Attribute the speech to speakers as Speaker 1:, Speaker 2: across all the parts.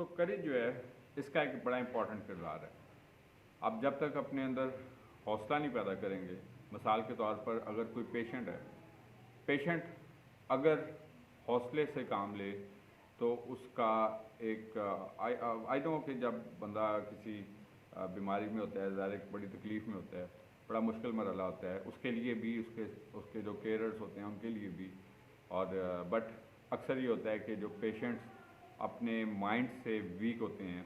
Speaker 1: सो करेज जो है इसका एक बड़ा इंपॉर्टेंट किरदार है। आप जब तक अपने अंदर हौसला नहीं पैदा करेंगे, मिसाल के तौर पर अगर कोई पेशेंट है, पेशेंट अगर हौसले से काम ले तो उसका एक आई नो कि जब बंदा किसी बीमारी में होता है, ज़ाहिर एक बड़ी तकलीफ़ में होता है, बड़ा मुश्किल मरहला होता है, उसके लिए भी, उसके उसके जो केयरर्स होते हैं उनके लिए भी। और बट अक्सर ये होता है कि जो पेशेंट्स अपने माइंड से वीक होते हैं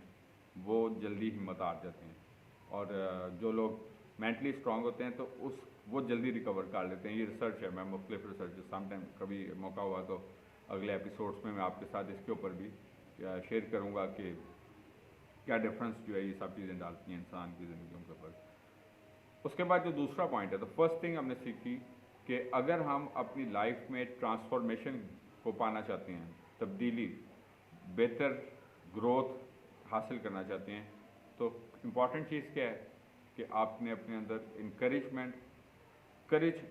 Speaker 1: वो जल्दी हिम्मत हार जाते हैं, और जो लोग मेंटली स्ट्रांग होते हैं तो वो जल्दी रिकवर कर लेते हैं। ये रिसर्च है, मैं मुख्तलिफ रिसर्च समटाइम कभी मौका हुआ तो अगले एपिसोड्स में मैं आपके साथ इसके ऊपर भी शेयर करूँगा कि क्या डिफरेंस जो है ये सब चीज़ें डालती हैं इंसान की ज़िंदगियों के ऊपर। उसके बाद जो दूसरा पॉइंट है, तो फर्स्ट थिंग हमने सीखी कि अगर हम अपनी लाइफ में ट्रांसफॉर्मेशन को पाना चाहते हैं, तब्दीली, बेहतर ग्रोथ हासिल करना चाहते हैं, तो इम्पॉर्टेंट चीज़ क्या है कि आपने अपने अंदर इनकरेजमेंट, करेज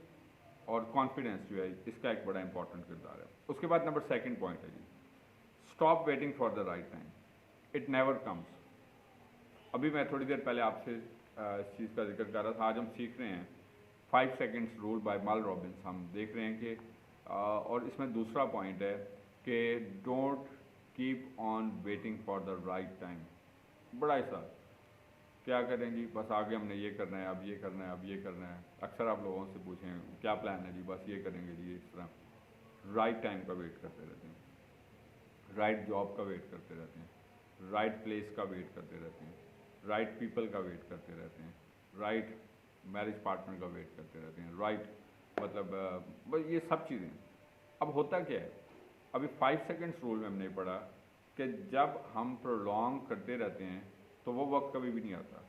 Speaker 1: और कॉन्फिडेंस जो है इसका एक बड़ा इंपॉर्टेंट किरदार है। उसके बाद नंबर सेकंड पॉइंट है जी, stop waiting for the right time, it never comes. अभी मैं थोड़ी देर पहले आपसे इस चीज़ का जिक्र कर रहा था। आज हम सीख रहे हैं 5 सेकेंड्स रूल बाय मल रॉबिन्स। हम देख रहे हैं कि और इसमें दूसरा पॉइंट है कि don't keep on waiting for the right time. बड़ा ऐसा क्या करें जी, बस आगे हमने ये करना है, अब ये करना है, अब ये करना है। अक्सर आप लोगों से पूछें क्या प्लान है जी, बस ये करेंगे जी, इस तरह राइट टाइम का वेट करते रहते हैं, राइट जॉब का वेट करते रहते हैं, राइट प्लेस का वेट करते रहते हैं, राइट पीपल का वेट करते रहते हैं, राइट मैरिज पार्टनर का वेट करते रहते हैं, राइट मतलब बस ये सब चीज़ें। अब होता क्या है, अभी 5 सेकेंड्स रूल में हमने पढ़ा कि जब हम प्रोलॉन्ग करते रहते हैं तो वो वक्त कभी भी नहीं आता,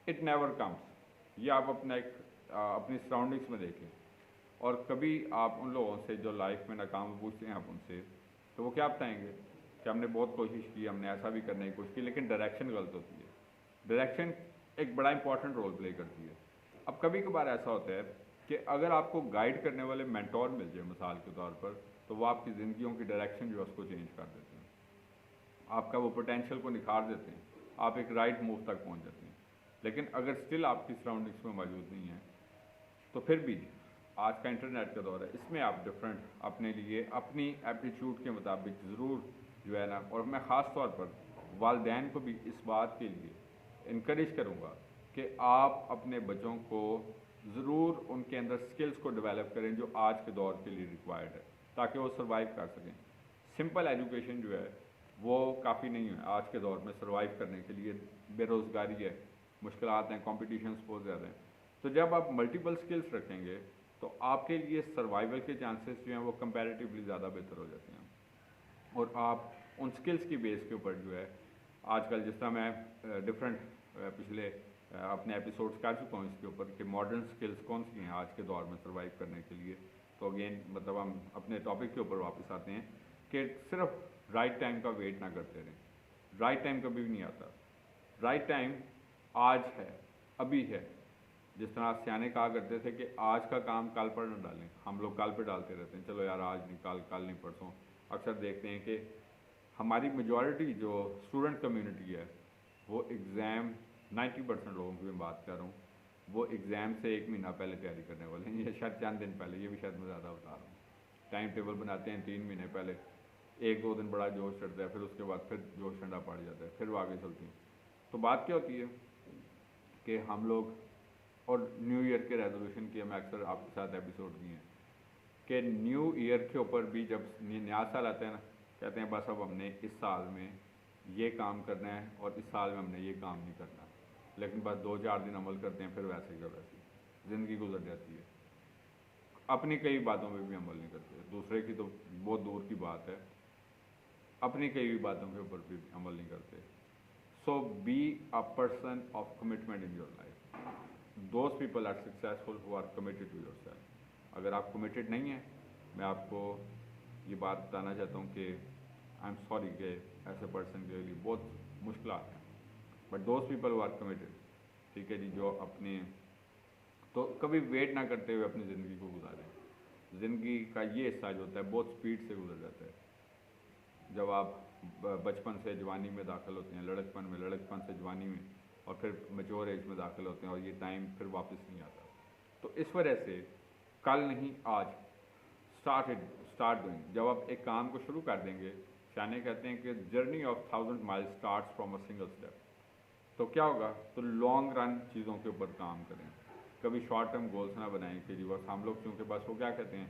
Speaker 1: इट नेवर कम्स। ये आप अपना एक अपनी सराउंडिंग्स में देखें, और कभी आप उन लोगों से जो लाइफ में नाकाम पूछते हैं आप उनसे, तो वो क्या बताएंगे कि हमने बहुत कोशिश की, हमने ऐसा भी करने की कोशिश की, लेकिन डायरेक्शन गलत होती है। डायरेक्शन एक बड़ा इंपॉर्टेंट रोल प्ले करती है। अब कभी कभार ऐसा होता है कि अगर आपको गाइड करने वाले मेंटोर मिल जाए मिसाल के तौर पर, तो वो आपकी ज़िंदगियों की डायरेक्शन जो है उसको चेंज कर देते हैं, आपका वो पोटेंशियल को निखार देते हैं, आप एक राइट मूव तक पहुंच जाते हैं। लेकिन अगर स्टिल आपकी सराउंडिंग्स में मौजूद नहीं है, तो फिर भी आज का इंटरनेट का दौर है, इसमें आप डिफरेंट अपने लिए अपनी एप्टीट्यूड के मुताबिक ज़रूर जो है ना, और मैं ख़ास तौर पर वालिदैन को भी इस बात के लिए इनक्रेज करूँगा कि आप अपने बच्चों को ज़रूर उनके अंदर स्किल्स को डेवलप करें जो आज के दौर के लिए रिक्वायर्ड है, ताकि वो सर्वाइव कर सकें। सिंपल एजुकेशन जो है वो काफ़ी नहीं है आज के दौर में सर्वाइव करने के लिए। बेरोज़गारी है, मुश्किलात हैं, कॉम्पिटिशन्स बहुत ज़्यादा हैं। तो जब आप मल्टीपल स्किल्स रखेंगे तो आपके लिए सर्वाइवल के चांसेस जो हैं वो कंपैरेटिवली ज़्यादा बेहतर हो जाते हैं, और आप उन स्किल्स की बेस के ऊपर जो है आजकल, जिस तरह मैं डिफरेंट पिछले अपने एपिसोड्स कर चुका हूँ इसके ऊपर कि मॉडर्न स्किल्स कौन सी हैं आज के दौर में सर्वाइव करने के लिए। तो अगेन मतलब हम अपने टॉपिक के ऊपर वापस आते हैं कि सिर्फ राइट टाइम का वेट ना करते रहें। राइट टाइम कभी भी नहीं आता, राइट टाइम आज है, अभी है। जिस तरह सियाने कहा करते थे कि आज का काम कल पर न डालें, हम लोग कल पे डालते रहते हैं, चलो यार आज नहीं, कल, कल नहीं, परसों। अक्सर देखते हैं कि हमारी मेजॉरिटी जो स्टूडेंट कम्युनिटी है वो एग्ज़ाम, 90% लोगों की मैं बात कर रहा हूँ, वो एग्ज़ाम से 1 महीना पहले तैयारी करने वाले हैं, या शायद चंद दिन पहले, ये भी शायद मैं ज़्यादा बता रहा हूँ। टाइम टेबल बनाते हैं 3 महीने पहले, 1-2 दिन बड़ा जोश चढ़ता है, फिर उसके बाद फिर जोश ठंडा पड़ जाता है, फिर वो आगे चलती हैं। तो बात क्या होती है कि हम लोग, और न्यू ईयर के रेजोल्यूशन की मैं अक्सर आपके साथ एपिसोड दिए हैं कि न्यू ईयर के ऊपर भी जब नया साल आता है ना, कहते हैं बस अब हमने इस साल में ये काम करना है और इस साल में हमने ये काम नहीं करना, लेकिन बस 2-4 दिन अमल करते हैं, फिर वैसे का वैसे ज़िंदगी गुजर जाती है। अपनी कई बातों पे भी अमल नहीं करते, दूसरे की तो बहुत दूर की बात है, अपनी कई भी बातों के ऊपर भी अमल नहीं करते। So be a person of commitment in your life. Those people are successful who are committed to yourself. अगर आप कमिटेड नहीं हैं, मैं आपको ये बात बताना चाहता हूँ कि आई एम सॉरी कि ऐसे पर्सन के लिए बहुत मुश्किल हैं, but those people who are committed, ठीक है जी, जो अपने तो कभी वेट ना करते हुए अपनी ज़िंदगी को गुजारें। ज़िंदगी का ये हिस्सा जो होता है बहुत स्पीड से गुजर जाता है। जब आप बचपन से जवानी में दाखिल होते हैं, लड़कपन में, लड़कपन से जवानी में, और फिर मैच्योर एज में दाखिल होते हैं, और ये टाइम फिर वापस नहीं आता। तो इस वजह से कल नहीं आज स्टार्ट डूइंग। जब आप एक काम को शुरू कर देंगे, शाने कहते हैं कि journey of 1000 mile starts from a single step. तो क्या होगा, तो लॉन्ग रन चीज़ों के ऊपर काम करें, कभी शॉर्ट टर्म गोल्स ना बनाएं कि जी बस हम लोग, क्योंकि बस वो क्या कहते हैं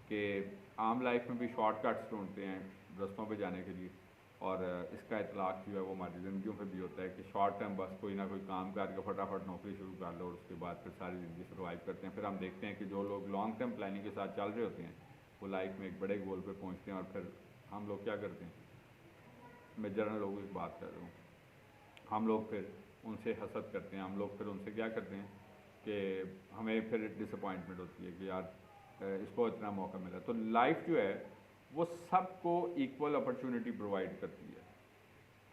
Speaker 1: कि आम लाइफ में भी शॉर्टकट्स ढूंढते हैं रस्तों पे जाने के लिए, और इसका इतलाक़ जो है वो हमारी ज़िंदगियों पे भी होता है कि शॉर्ट टर्म बस कोई ना कोई काम करके फटाफट नौकरी शुरू कर लो और उसके बाद फिर सारी ज़िंदगी सर्वाइव करते हैं। फिर हम देखते हैं कि जो लोग लॉन्ग टर्म प्लानिंग के साथ चल रहे होते हैं वो लाइफ में एक बड़े गोल पे पहुंचते हैं, और फिर हम लोग क्या करते हैं, मैं जनरल लोगों की बात कर रहा हूँ, हम लोग फिर उनसे हसद करते हैं, हम लोग फिर उनसे क्या करते हैं कि हमें फिर डिसअपॉइंटमेंट होती है कि यार इसको इतना मौका मिला। तो लाइफ जो है वो सबको इक्वल अपॉर्चुनिटी प्रोवाइड करती है।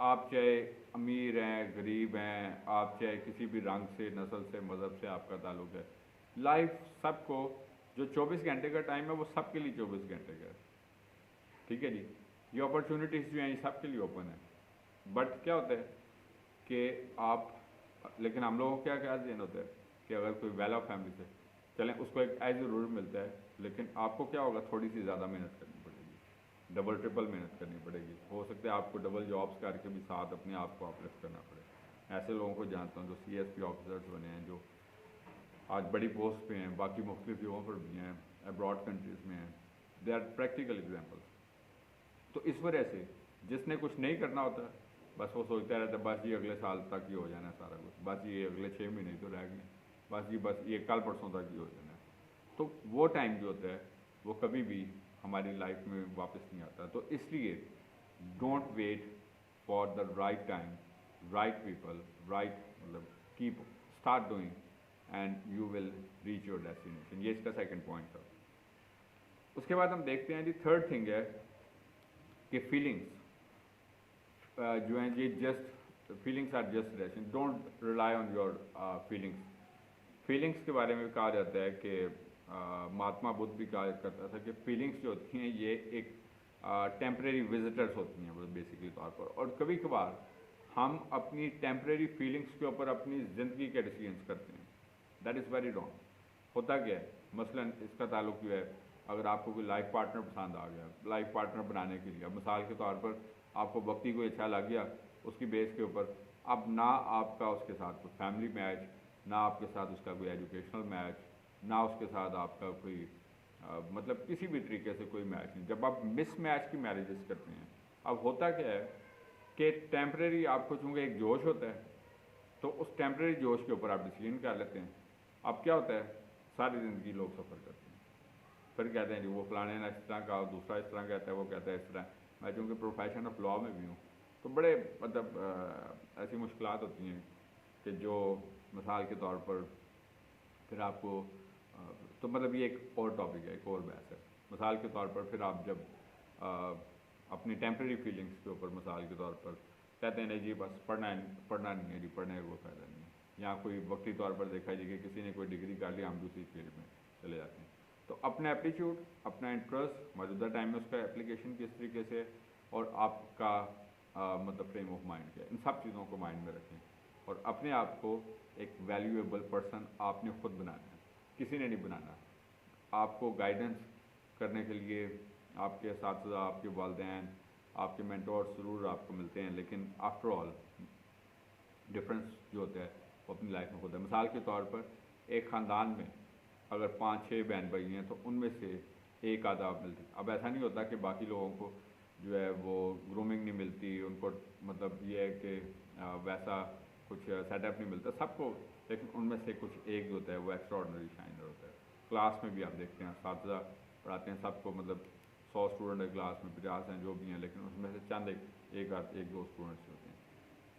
Speaker 1: आप चाहे अमीर हैं, गरीब हैं, आप चाहे किसी भी रंग से, नस्ल से, मज़हब से आपका ताल्लुक है, लाइफ सबको, जो 24 घंटे का टाइम है वो सबके लिए 24 घंटे का है। ठीक है जी, ये अपॉर्चुनिटीज़ जो हैं ये सबके लिए ओपन है। बट क्या होता है कि आप, लेकिन हम लोगों को क्या क्या देन होता है कि अगर कोई वेल ऑफ फैमिली से चलें उसको एक एज ज़रूर मिलता है, लेकिन आपको क्या होगा, थोड़ी सी ज़्यादा मेहनत करनी पड़ेगी, डबल ट्रिपल मेहनत करनी पड़ेगी। हो सकता है आपको डबल जॉब्स करके भी साथ अपने आप को अपलिफ्ट करना पड़े। ऐसे लोगों को जानता हूँ जो CSP ऑफिसर्स बने हैं, जो आज बड़ी पोस्ट पे हैं, बाकी मुख्तलिफ जगहों पर भी हैं, अब्रॉड कंट्रीज़ में हैं। They are practical examples. तो इस वजह से जिसने कुछ नहीं करना होता बस वो सोचता रहता है बस ये अगले साल तक ही हो जाना है सारा कुछ, बस ये अगले 6 महीने तो रह गए, बस ये कल परसों तक ही हो जाना है। तो वो टाइम जो होता है वो कभी भी हमारी लाइफ में वापस नहीं आता। तो इसलिए don't wait for the right time, right people, right, मतलब keep start doing and you will reach your destination. ये इसका सेकंड पॉइंट था। उसके बाद हम देखते हैं जी थर्ड थिंग है कि फीलिंग्स जो हैं ये just feelings are just reaction, don't rely on your feelings. Feelings के बारे में कहा जाता है कि महात्मा बुद्ध भी कहा करता था कि फीलिंग्स जो होती हैं ये एक टेम्परेरी विजिटर्स होती हैं वो बेसिकली तौर पर, और कभी कभार हम अपनी टेम्परेरी फीलिंग्स के ऊपर अपनी ज़िंदगी के डिसीजंस करते हैं। That is very wrong. होता क्या है, मसलन इसका ताल्लुक जो है, अगर आपको कोई लाइफ पार्टनर पसंद आ गया, लाइफ पार्टनर बनाने के लिए मिसाल के तौर पर आपको वक्ती कोई अच्छा लग गया, उसकी बेस के ऊपर अब ना आपका उसके साथ कोई फैमिली मैच, ना आपके साथ उसका कोई एजुकेशनल मैच, ना उसके साथ आपका कोई मतलब किसी भी तरीके से कोई मैच नहीं। जब आप मिस मैच की मैरिजेस करते हैं, अब होता क्या है कि टेम्परेरी आपको चूँकि एक जोश होता है, तो उस टेम्परेरी जोश के ऊपर आप डिसीजन कर लेते हैं। अब क्या होता है, सारी ज़िंदगी लोग सफ़र करते हैं, फिर कहते हैं जी वो फलाने ने इस तरह का, दूसरा इस तरह कहता है, वो कहता है इस तरह। मैं चूँकि प्रोफेशन ऑफ लॉ में भी हूँ, तो बड़े मतलब ऐसी मुश्किलात होती हैं कि जो मिसाल के तौर पर फिर आपको तो मतलब ये एक और टॉपिक है, एक और बहस है। मिसाल के तौर पर फिर आप जब अपनी टेम्प्रेरी फीलिंग्स के ऊपर मिसाल के तौर पर कहते हैं नहीं जी बस पढ़ना नहीं है जी, पढ़ने का कोई फ़ायदा नहीं है, या कोई वक्ती तौर पर देखा जी कि किसी ने कोई डिग्री कर लिया, हम दूसरी फील्ड में चले जाते हैं। तो अपना एप्टीट्यूड, अपना इंटरेस्ट, मौजूदा टाइम में उसका एप्लीकेशन किस तरीके से, और आपका मतलब फ्रेम ऑफ माइंड क्या है, इन सब चीज़ों को माइंड में रखें, और अपने आप को एक वैल्यूएबल पर्सन आपने खुद बनाना है, किसी ने नहीं बनाना। आपको गाइडेंस करने के लिए आपके साथीदार, आपके वालिदैन, आपके मेंटोर ज़रूर आपको मिलते हैं, लेकिन आफ्टर ऑल डिफरेंस जो होता है वो अपनी लाइफ में होता है। मिसाल के तौर पर एक ख़ानदान में अगर 5-6 बहन भाई हैं तो उनमें से एक आधा मिलती। अब ऐसा नहीं होता कि बाकी लोगों को जो है वो ग्रूमिंग नहीं मिलती, उनको मतलब ये है कि वैसा कुछ सेटअप नहीं मिलता सबको, लेकिन उनमें से कुछ एक जो होता है वो एक्स्ट्रा ऑर्डिनरी शाइनर होता है। क्लास में भी आप देखते हैं साथीदार पढ़ाते हैं सबको, मतलब 100 स्टूडेंट है क्लास में, 50 हैं जो भी हैं, लेकिन उसमें से चंद एक दो स्टूडेंट्स होते हैं।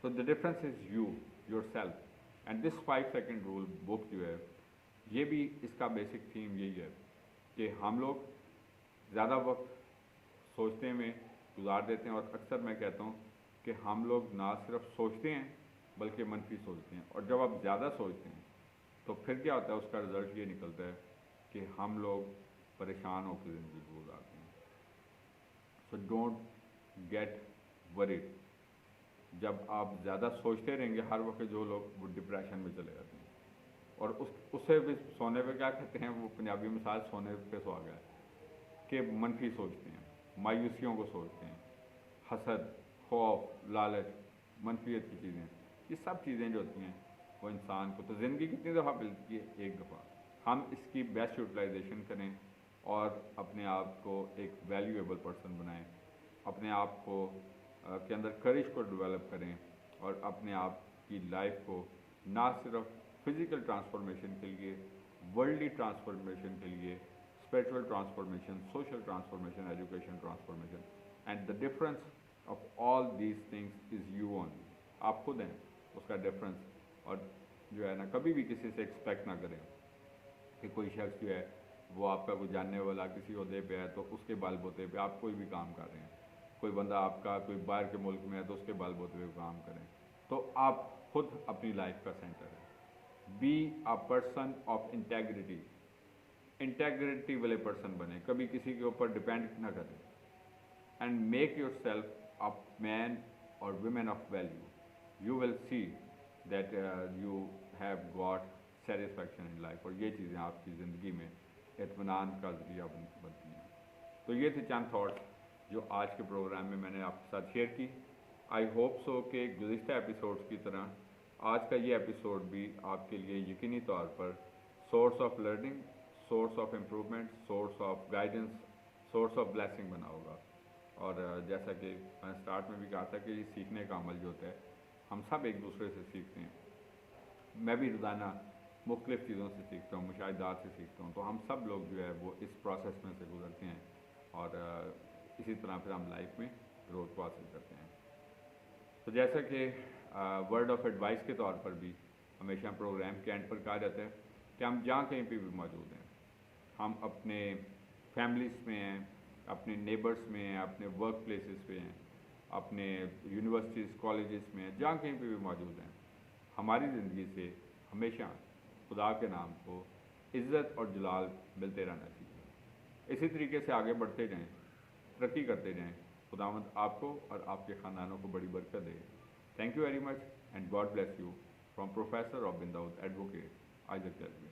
Speaker 1: तो the difference is you, your self. And this 5 second rule book जो है, ये भी इसका बेसिक थीम यही है कि हम लोग ज़्यादा वक्त सोचने में गुजार देते हैं, और अक्सर मैं कहता हूँ कि हम लोग ना सिर्फ सोचते हैं बल्कि मनफी सोचते हैं। और जब आप ज़्यादा सोचते हैं तो फिर क्या होता है, उसका रिज़ल्ट ये निकलता है कि हम लोग परेशान होकर ज़िंदगी गुजारते हैं। So don't get worried. जब आप ज़्यादा सोचते रहेंगे हर वक्त, जो लोग वो डिप्रेशन में चले जाते हैं। और उससे भी सोने पे क्या कहते हैं, वो पंजाबी मिसाल सोने पे सुहागा है कि मनफी सोचते हैं, मायूसियों को सोचते हैं, हसद, खौफ, लालच, मनफियत की चीज़ें, ये सब चीज़ें जो होती हैं वो इंसान को, तो ज़िंदगी कितनी दफ़ा मिलती है, एक दफ़ा। हम इसकी बेस्ट यूटिलाइजेशन करें और अपने आप को एक वैल्यूएबल पर्सन बनाएं, अपने आप को के अंदर करेज को डेवलप करें और अपने आप की लाइफ को ना सिर्फ फिज़िकल ट्रांसफॉर्मेशन के लिए, वर्ल्डली ट्रांसफॉर्मेशन के लिए, spiritual transformation, social transformation, education transformation, and the difference of all these things is you only. आप खुद हैं उसका डिफरेंस। और जो है ना, कभी भी किसी से एक्सपेक्ट ना करें कि कोई शख्स जो है वो आपका कोई जानने वाला किसी ओहदे पे है तो उसके बलबूते पे आप कोई भी काम कर रहे हैं। कोई बंदा आपका कोई बाहर के मुल्क में है तो उसके बलबूते पे काम करें। तो आप खुद अपनी लाइफ का सेंटर है। Be a person of integrity, integrity वाले पर्सन बने, कभी किसी के ऊपर डिपेंड ना करें। And make yourself a man और women of value. You will see that you have got satisfaction in life. और ये चीज़ें आपकी ज़िंदगी में इत्मीनान का ज़रिया बनती हैं। तो ये थे चंद थाट्स जो आज के प्रोग्राम में मैंने आपके साथ शेयर की। आई होप सो कि गुज़िश्ता एपिसोड्स की तरह आज का ये एपिसोड भी आपके लिए यकीनी तौर पर source of learning, source of improvement, source of guidance, source of blessing बना होगा। और जैसा कि मैंने स्टार्ट में भी कहा था कि ये सीखने का अमल जो होता है, हम सब एक दूसरे से सीखते हैं। मैं भी रोज़ाना मुख्तलिफ़ चीज़ों से सीखता हूँ, मुशाहिदात से सीखता हूँ। तो हम सब लोग जो है वो इस प्रोसेस में से गुजरते हैं और इसी तरह फिर हम लाइफ में ग्रोथ को हासिल करते हैं। तो जैसा कि वर्ड ऑफ एडवाइस के तौर पर भी हमेशा प्रोग्राम के एंड पर कहा जाता है कि हम जहाँ कहीं पे भी मौजूद हैं, हम अपने फैमिलीज़ में हैं, अपने नेबर्स में हैं, अपने वर्क प्लेसेस पे हैं, अपने यूनिवर्सिटीज़ कॉलेजेस में हैं, जहाँ कहीं पे भी मौजूद हैं, हमारी ज़िंदगी से हमेशा खुदा के नाम को इज़्ज़त और जलाल मिलते रहना चाहिए। इसी तरीके से आगे बढ़ते जाएँ, तरक्की करते जाएँ। खुदावंद आपको और आपके ख़ानदानों को बड़ी बरकत दे। Thank you very much and God bless you from professor Robin Daud, advocate Isaac जलवी।